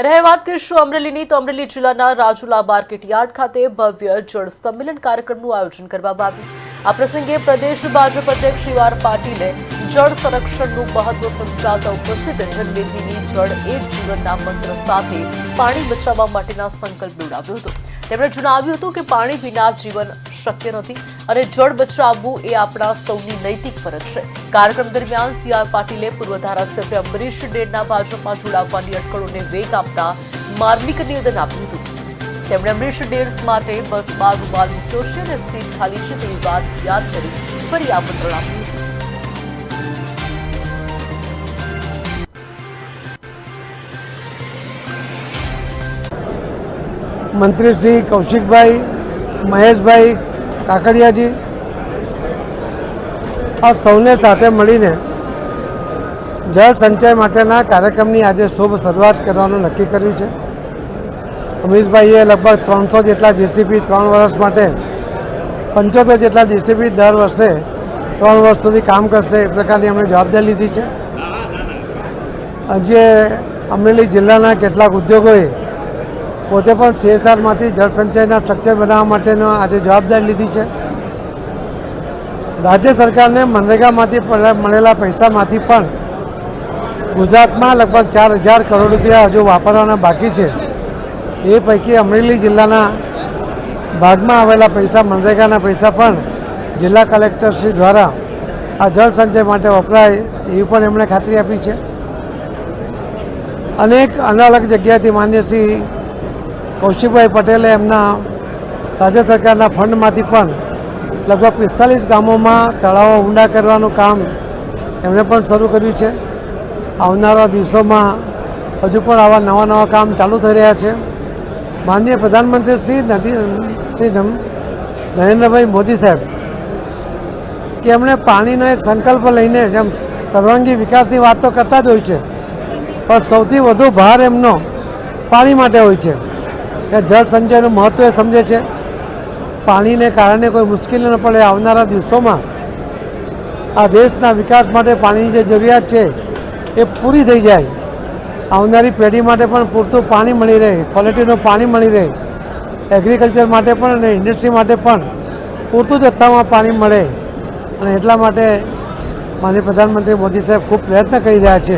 રહે વાત કરીશું અમરેલીની તો અમરેલી જિલ્લાના રાજુલા માર્કેટ યાર્ડ ખાતે ભવ્ય જળ સંમેલન કાર્યક્રમનું આયોજન કરવામાં આવ્યું। આ પ્રસંગે પ્રદેશ ભાજપ અધ્યક્ષ સી.આર. પાટીલે જળ સંરક્ષણનું મહત્વ સમજાવતા ઉપસ્થિત રણબેરવીની જળ એક જીવનના મંત્ર સાથે પાણી બચાવવા માટેના સંકલ્પ દોહરાવ્યો હતો। તેમણે જણાવ્યું હતું કે પાણી વિના જીવન શક્ય નથી અને જળ બચાવવું એ આપણા સૌની નૈતિક ફરજ છે। કાર્યક્રમ દરમિયાન સી.આર. પાટીલે પૂર્વ ધારાસભ્ય અમરીશ ડેરના ભાજપમાં જોડાવવાની અટકળોને વેગ આપતા માર્મિક નિવેદન આપ્યું હતું। તેમણે અમરીશ ડેર માટે બસમાં રૂમાલ મૂક્યો છે અને સીટ ખાલી છે તેવી વાત યાદ કરી ફરી આમંત્રણ આપ્યું હતું। મંત્રી શ્રી કૌશિકભાઈ, મહેશભાઈ કાકડિયાજી આ સૌને સાથે મળીને જળ સંચય માટેના કાર્યક્રમની આજે શુભ શરૂઆત કરવાનું નક્કી કર્યું છે। અમીશભાઈએ લગભગ 300 જેટલા જેસીબી 3 વર્ષ માટે 75 જેટલા જેસીબી દર વર્ષે 3 વર્ષ સુધી કામ કરશે એ પ્રકારની અમને જવાબદારી લીધી છે। આજે અમરેલી જિલ્લાના કેટલાક ઉદ્યોગોએ પોતે પણ CSRમાંથી જળ સંચયના સ્ટ્રક્ચર બનાવવા માટેનો આજે જવાબદારી લીધી છે। રાજ્ય સરકારને મનરેગામાંથી મળેલા પૈસામાંથી પણ ગુજરાતમાં લગભગ 4000 કરોડ રૂપિયા હજુ વાપરવાના બાકી છે। એ પૈકી અમરેલી જિલ્લાના ભાગમાં આવેલા પૈસા મનરેગાના પૈસા પણ જિલ્લા કલેક્ટરશ્રી દ્વારા આ જળ સંચય માટે વપરાય એવી પણ એમણે ખાતરી આપી છે। અનેક અલગ અલગ જગ્યાએથી માન્ય શ્રી કૌશિકભાઈ પટેલે એમના રાજ્ય સરકારના ફંડમાંથી પણ લગભગ 45 ગામોમાં તળાવો ઊંડા કરવાનું કામ એમણે પણ શરૂ કર્યું છે। આવનારા દિવસોમાં હજુ પણ આવા નવા કામ ચાલુ થઈ રહ્યા છે। માનનીય પ્રધાનમંત્રી શ્રી નરેન્દ્રભાઈ મોદી સાહેબ કે એમણે પાણીનો એક સંકલ્પ લઈને જેમ સર્વાંગી વિકાસની વાત તો કરતા જ હોય છે પણ સૌથી વધુ ભાર એમનો પાણી માટે હોય છે કે જળ સંચયનું મહત્ત્વ એ સમજે છે। પાણીને કારણે કોઈ મુશ્કેલી ન પડે, આવનારા દિવસોમાં આ દેશના વિકાસ માટે પાણીની જે જરૂરિયાત છે એ પૂરી થઈ જાય, આવનારી પેઢી માટે પણ પૂરતું પાણી મળી રહે, ક્વોલિટીનું પાણી મળી રહે, એગ્રીકલ્ચર માટે પણ અને ઇન્ડસ્ટ્રી માટે પણ પૂરતું જથ્થામાં પાણી મળે અને એટલા માટે માનનીય પ્રધાનમંત્રી મોદી સાહેબ ખૂબ પ્રયત્ન કરી રહ્યા છે।